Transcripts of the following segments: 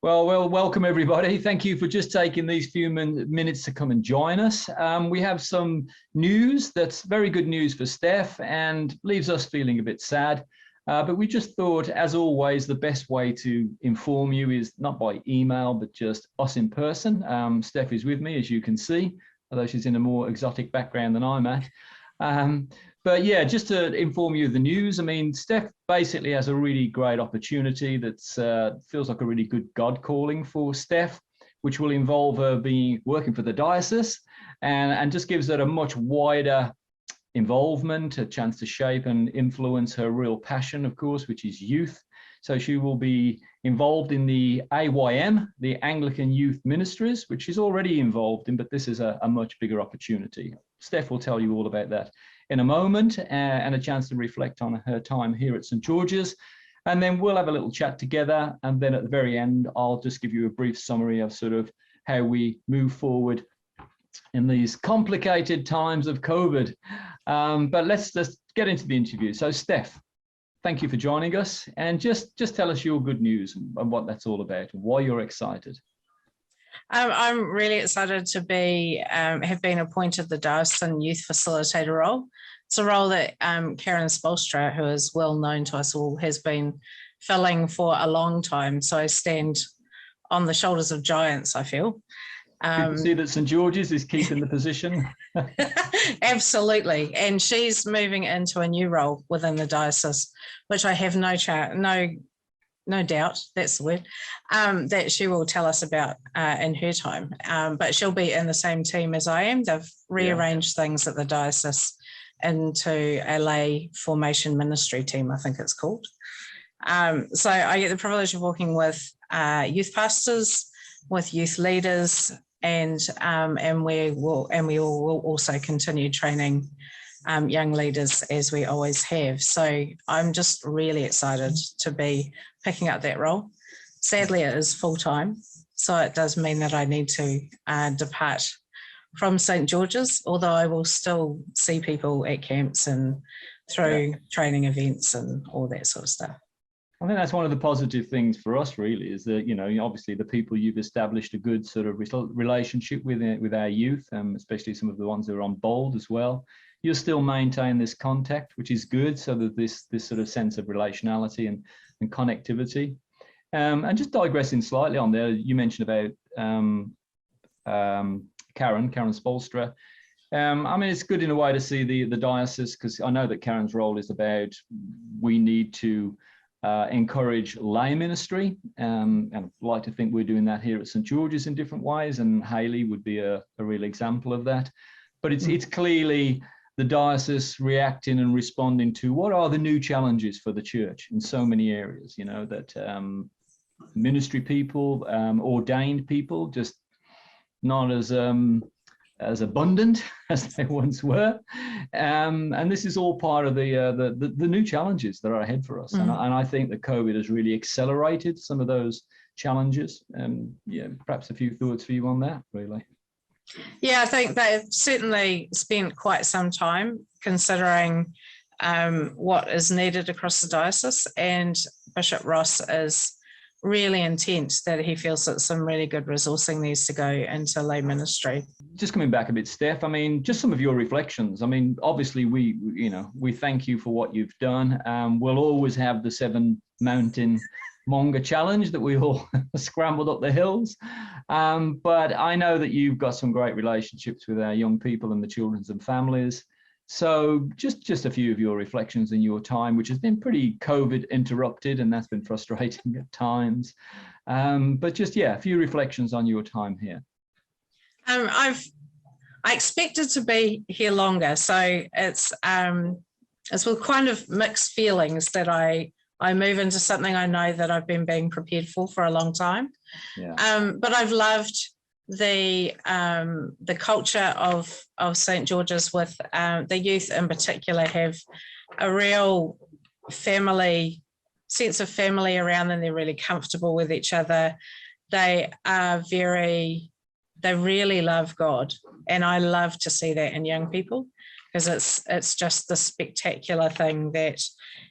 Well, welcome everybody. Thank you for just taking these few minutes to come and join us. We have some news that's very good news for Steph and leaves us feeling a bit sad. But we just thought, as always, the best way to inform you is not by email, but just us in person. Steph is with me, as you can see, although she's in a more exotic background than I'm at. But yeah, just to inform you of the news, I mean, Steph basically has a really great opportunity that feels like a really good God calling for Steph, which will involve her working for the diocese and just gives her a much wider involvement, a chance to shape and influence her real passion, of course, which is youth. So she will be involved in the AYM, the Anglican Youth Ministries, which she's already involved in, but this is a much bigger opportunity. Steph will tell you all about that in a moment, and a chance to reflect on her time here at St. George's. And then we'll have a little chat together. And then at the very end, I'll just give you a brief summary of sort of how we move forward in these complicated times of COVID. But let's get into the interview. So Steph, thank you for joining us, and just tell us your good news and what that's all about, why you're excited. I'm really excited to have been appointed the diocesan youth facilitator role. It's a role that Karen Spolstra, who is well known to us all, has been filling for a long time. So I stand on the shoulders of giants, I feel. You can see that St. George's is keeping the position. Absolutely. And she's moving into a new role within the diocese, which I have no doubt, that's the word, that she will tell us about in her time. But she'll be in the same team as I am. They've rearranged things at the diocese into a lay formation ministry team, I think it's called. So I get the privilege of working with youth pastors, with youth leaders, and we will also continue training young leaders as we always have. So I'm just really excited to be picking up that role. Sadly, it is full-time, so it does mean that I need to depart from St. George's, although I will still see people at camps and through training events and all that sort of stuff. I think that's one of the positive things for us, really, is that, you know, obviously the people you've established a good sort of relationship with our youth, especially some of the ones that are on bold as well. You'll still maintain this contact, which is good, so that this sort of sense of relationality and connectivity. And just digressing slightly on there, you mentioned about Karen Spolstra. I mean, it's good in a way to see the diocese, because I know that Karen's role is about, we need to encourage lay ministry, and I'd like to think we're doing that here at St. George's in different ways, and Hayley would be a real example of that. But it's clearly the diocese reacting and responding to what are the new challenges for the church in so many areas, you know, that ministry people, ordained people, just not as abundant as they once were, and this is all part of the new challenges that are ahead for us. And I think that COVID has really accelerated some of those challenges. Yeah, perhaps a few thoughts for you on that, really. Yeah, I think they've certainly spent quite some time considering what is needed across the diocese, and Bishop Ross is really intent that he feels that some really good resourcing needs to go into lay ministry. Just coming back a bit, Steph, I mean, just some of your reflections. I mean, obviously we thank you for what you've done. We'll always have the 7 Mountain Monga challenge that we all scrambled up the hills. But I know that you've got some great relationships with our young people and the children's and families. So just a few of your reflections in your time, which has been pretty COVID interrupted, and that's been frustrating at times. But just, yeah, a few reflections on your time here. I expected to be here longer, so it's with kind of mixed feelings that I move into something I know that I've been being prepared for a long time. Yeah. But I've loved the culture of St. George's, with the youth in particular have a real sense of family around them. They're really comfortable with each other. They really love God, and I love to see that in young people. because it's just the spectacular thing that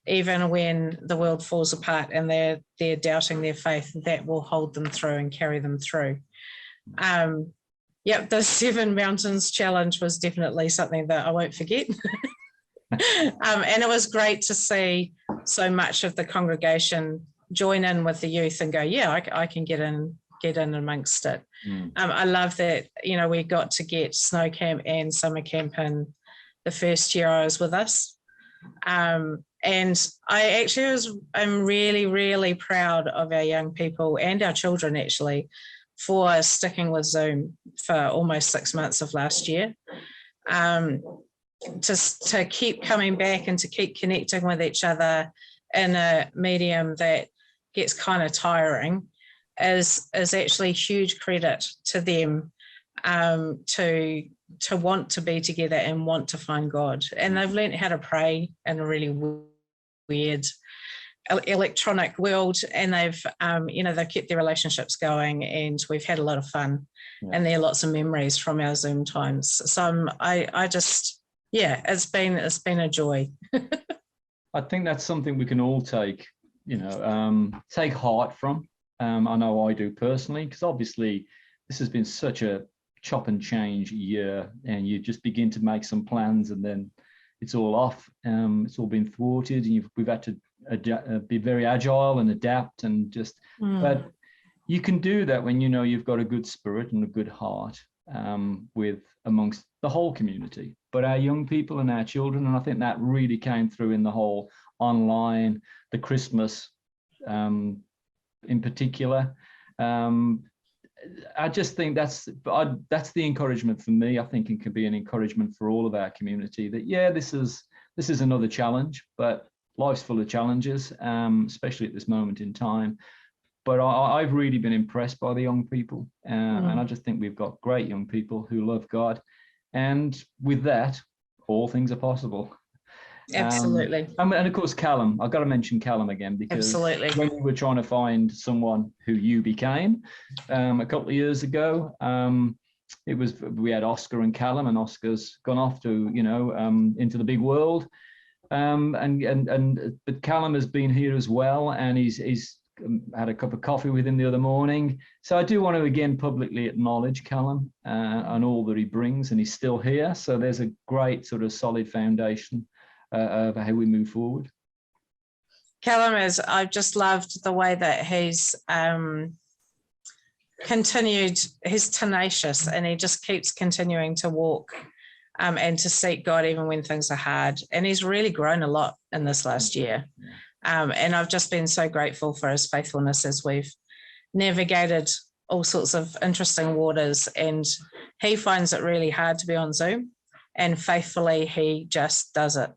even when the world falls apart and they're doubting their faith, that will hold them through and carry them through. The 7 Mountains Challenge was definitely something that I won't forget. And it was great to see so much of the congregation join in with the youth and go, yeah, I can get in amongst it. I love that, we got to get snow camp and summer camp in the first year I was with us. And I'm really, really proud of our young people and our children actually for sticking with Zoom for almost 6 months of last year. To keep coming back and to keep connecting with each other in a medium that gets kind of tiring is actually huge credit to them, to want to be together and want to find God. And they've learned how to pray in a really weird electronic world, and they've kept their relationships going, and we've had a lot of fun. And there are lots of memories from our Zoom times. So it's been a joy. I think that's something we can all take heart from. I know I do personally, because obviously this has been such a chop and change year, and you just begin to make some plans and then it's all off. It's all been thwarted, and we've had to be very agile and adapt, and just. But you can do that when you've got a good spirit and a good heart amongst the whole community, but our young people and our children. And I think that really came through in the whole online, the Christmas in particular. I just think that's the encouragement for me. I think it can be an encouragement for all of our community that, this is another challenge, but life's full of challenges, especially at this moment in time. But I've really been impressed by the young people, and I just think we've got great young people who love God, and with that, all things are possible. Absolutely. And of course, Callum. I've got to mention Callum again, because when we were trying to find someone who you became a couple of years ago, we had Oscar and Callum, and Oscar's gone off to into the big world, but Callum has been here as well, and he's had a cup of coffee with him the other morning. So I do want to again publicly acknowledge Callum and all that he brings, and he's still here. So there's a great sort of solid foundation of how we move forward. Callum I've just loved the way that he's continued. He's tenacious, and he just keeps continuing to walk and to seek God even when things are hard. And he's really grown a lot in this last year. And I've just been so grateful for his faithfulness as we've navigated all sorts of interesting waters. And he finds it really hard to be on Zoom, and faithfully he just does it.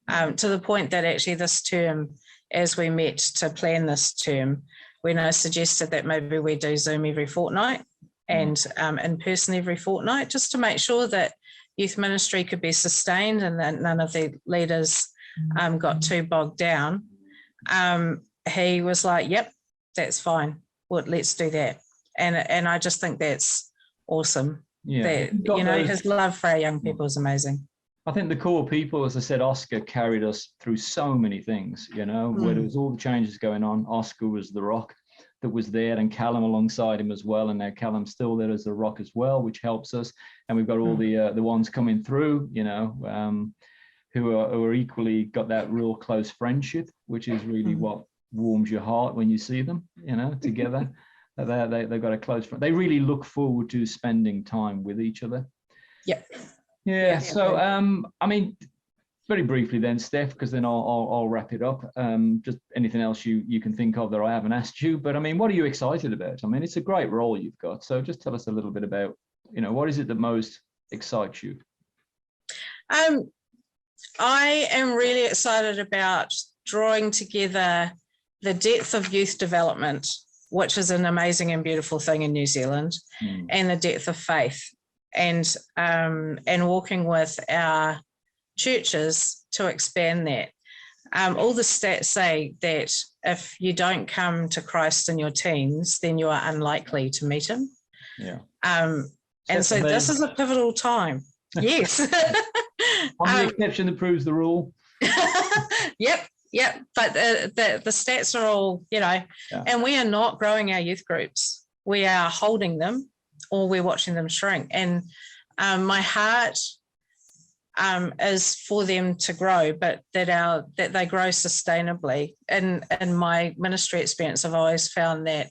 To the point that actually this term, as we met to plan this term, when I suggested that maybe we do Zoom every fortnight and in person every fortnight, just to make sure that youth ministry could be sustained and that none of the leaders got too bogged down, he was like, yep, that's fine. Well, let's do that. And I just think that's awesome. Yeah. That, his love for our young people is amazing. I think the core people, as I said, Oscar carried us through so many things, where there was all the changes going on. Oscar was the rock that was there, and Callum alongside him as well. And now Callum's still there as the rock as well, which helps us. And we've got all the ones coming through, who are equally got that real close friendship, which is really what warms your heart when you see them, together. They've got a close friend. They really look forward to spending time with each other. Yep. Yeah. So, very briefly then, Steph, because then I'll wrap it up. Just anything else you can think of that I haven't asked you, but what are you excited about? It's a great role you've got. So just tell us a little bit about, what is it that most excites you? I am really excited about drawing together the depth of youth development, which is an amazing and beautiful thing in New Zealand, and the depth of faith, and walking with our churches to expand that. All the stats say that if you don't come to Christ in your teens, then you are unlikely to meet him. Yeah. And so this is a pivotal time. Yes. I'm the exception that proves the rule. Yep. But the stats are all, and we are not growing our youth groups. We are holding them, or we're watching them shrink. And my heart is for them to grow, but that they grow sustainably. And in my ministry experience, I've always found that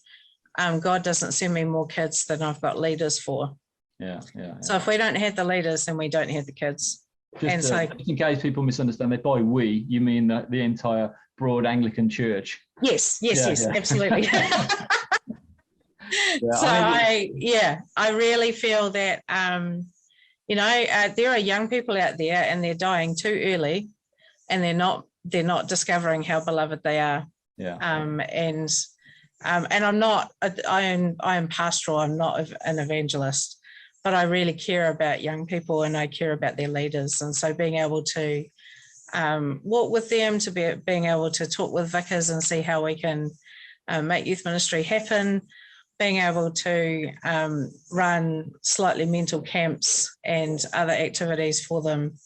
God doesn't send me more kids than I've got leaders for. Yeah. So if we don't have the leaders, then we don't have the kids. Just in case people misunderstand, that by we, you mean the entire broad Anglican Church? Yes, absolutely. I really feel that, there are young people out there and they're dying too early, and they're not discovering how beloved they are. Yeah. And I'm not, I am pastoral, I'm not an evangelist, but I really care about young people and I care about their leaders. And so being able to walk with them, being able to talk with vicars and see how we can make youth ministry happen, being able to run slightly mental camps and other activities for them,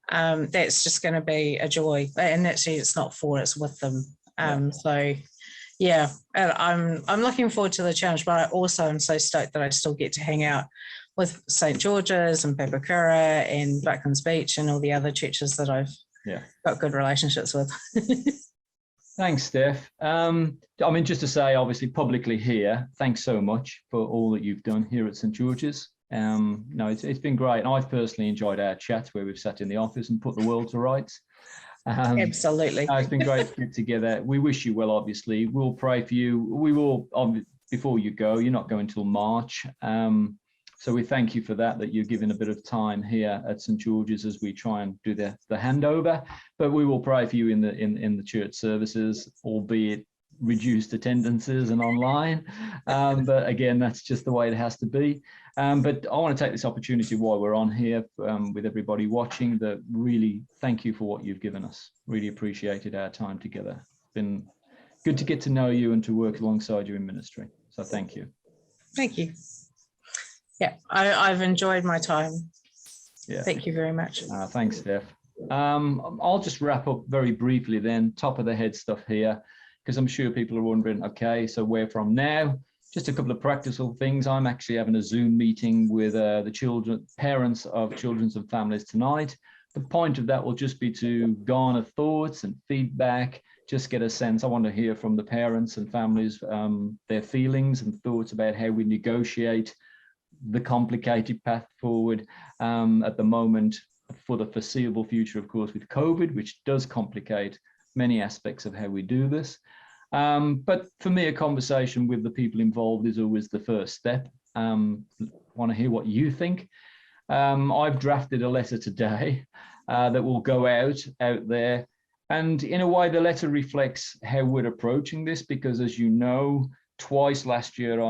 that's just going to be a joy. And actually it's not for, it's with them. So yeah, I'm looking forward to the challenge, but I also am so stoked that I still get to hang out with St. George's and Papakura and Bucklands Beach and all the other churches that I've got good relationships with. Thanks, Steph. Just to say, obviously, publicly here, thanks so much for all that you've done here at St. George's. It's been great. And I've personally enjoyed our chats where we've sat in the office and put the world to rights. Absolutely. It's been great to get together. We wish you well, obviously. We'll pray for you. We will, before you go, you're not going till March. So we thank you for that you're giving a bit of time here at St. George's as we try and do the handover. But we will pray for you in the church services, albeit reduced attendances and online. But again, that's just the way it has to be. But I want to take this opportunity while we're on here with everybody watching, that really thank you for what you've given us. Really appreciated our time together. It's been good to get to know you and to work alongside you in ministry. So thank you. Thank you. Yeah, I've enjoyed my time. Yeah. Thank you very much. Thanks, Steph. I'll just wrap up very briefly then, top of the head stuff here, because I'm sure people are wondering, okay, so where from now? Just a couple of practical things. I'm actually having a Zoom meeting with the parents of children and families tonight. The point of that will just be to garner thoughts and feedback, just get a sense. I want to hear from the parents and families, their feelings and thoughts about how we negotiate the complicated path forward at the moment for the foreseeable future, of course, with COVID, which does complicate many aspects of how we do this. But for me, a conversation with the people involved is always the first step. Want to hear what you think. I've drafted a letter today that will go out there. And in a way, the letter reflects how we're approaching this, because as you know, twice last year,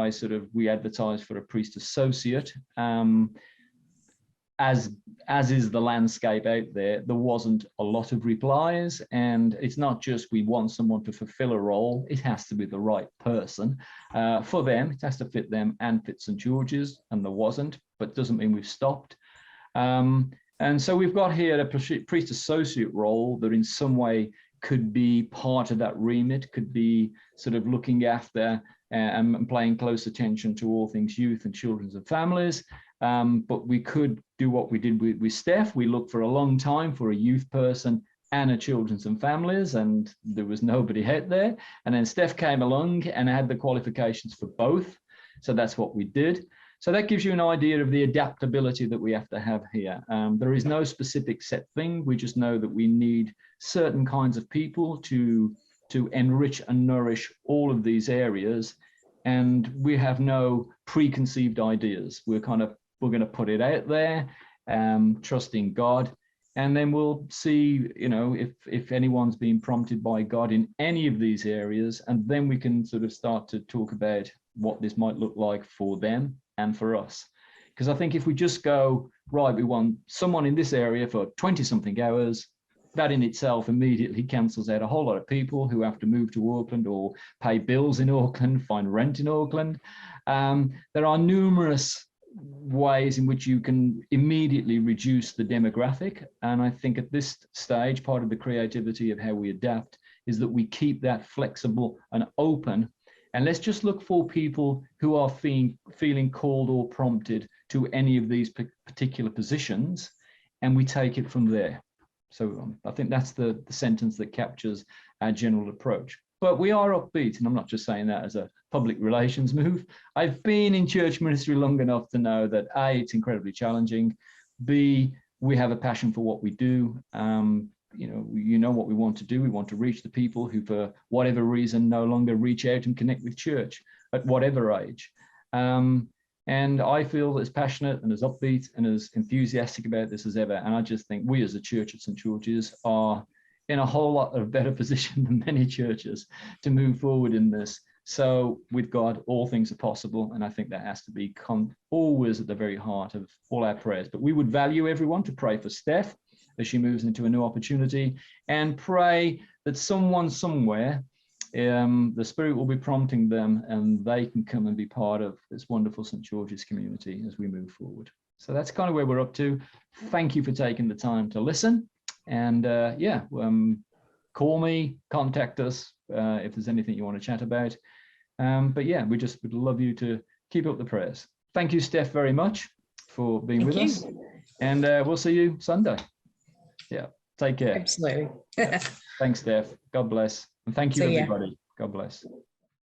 we advertised for a priest associate. As is the landscape out there, there wasn't a lot of replies. And it's not just we want someone to fulfill a role, it has to be the right person for them. It has to fit them and fit St. George's, and there wasn't, but doesn't mean we've stopped. And so we've got here a priest associate role that in some way could be part of that remit, could be sort of looking after and paying close attention to all things youth and children and families. But we could do what we did with Steph. We looked for a long time for a youth person and a children's and families, and there was nobody out there. And then Steph came along and had the qualifications for both. So that's what we did. So that gives you an idea of the adaptability that we have to have here. There is no specific set thing. We just know that we need certain kinds of people to enrich and nourish all of these areas. And we have no preconceived ideas. We're going to put it out there, trusting God. And then we'll see, if anyone's being prompted by God in any of these areas, and then we can sort of start to talk about what this might look like for them and for us. Because I think if we just go, right, we want someone in this area for 20-something hours, that in itself immediately cancels out a whole lot of people who have to move to Auckland or pay bills in Auckland, find rent in Auckland. There are numerous ways in which you can immediately reduce the demographic. And I think at this stage, part of the creativity of how we adapt is that we keep that flexible and open. And let's just look for people who are feeling called or prompted to any of these particular positions, and we take it from there. So I think that's the sentence that captures our general approach. But we are upbeat, and I'm not just saying that as a public relations move. I've been in church ministry long enough to know that A, it's incredibly challenging. B, we have a passion for what we do. You know what we want to do. We want to reach the people who, for whatever reason, no longer reach out and connect with church at whatever age. And I feel as passionate and as upbeat and as enthusiastic about this as ever. And I just think we as a church at St. George's are in a whole lot of better position than many churches to move forward in this. So with God, all things are possible. And I think that has to be always at the very heart of all our prayers. But we would value everyone to pray for Steph as she moves into a new opportunity, and pray that someone somewhere, the Spirit will be prompting them and they can come and be part of this wonderful St. George's community as we move forward. So that's kind of where we're up to. Thank you for taking the time to listen. And call me, contact us if there's anything you want to chat about. But yeah, we just would love you to keep up the prayers. Thank you, Steph, very much for being with us. And we'll see you Sunday. Yeah, take care. Absolutely. Yeah. Thanks, Steph. God bless. And thank you, everybody. God bless.